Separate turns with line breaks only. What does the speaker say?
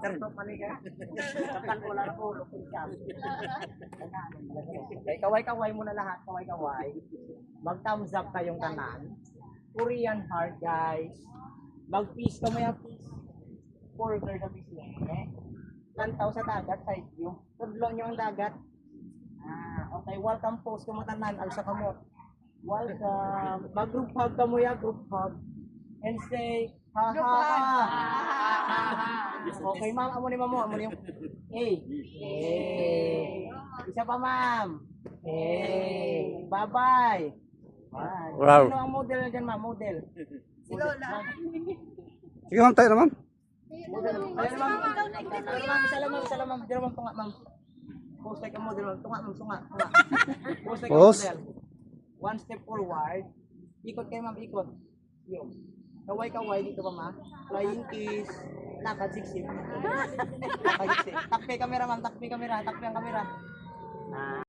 Terto pali ka. Takan ko lang po, lupin ka. Okay, kaway-kaway muna lahat, kaway-kaway. Mag-thumbs up kayong kanan. Korean heart, guys. Mag-peace ka maya, peace. Further the peace lang, okay? Lantaw sa dagat, side view. Tudlo nyo ang dagat. Okay, welcome post kumatanan, alsa ka mo. Welcome. Mag-group hug ka mo ya, group hug. And say, ha ha ha. Okay, ma'am, amo ni mamo, amo ni yung Isa pa, ma'am. Bye-bye.
Wow.
Sino ang model na dyan, ma'am? Model.
Si Lola.
Sige ma'am, tayo naman.
Model. Ayun, ma'am. Isa lang, ma'am. Dito, ma'am, tunga, ma'am. Post like a model, ma'am. Tunga, ma'am, tunga. Post like a
Post.
model. One step forward. Ikot kayo, ma'am, ikot. Yung. Kaway-kaway dito pa, ma'am. Flying kiss. Lakad, siksik. Lakad, siksik. Takpe kamera, ma'am. Takpe kamera. Takpe ang kamera.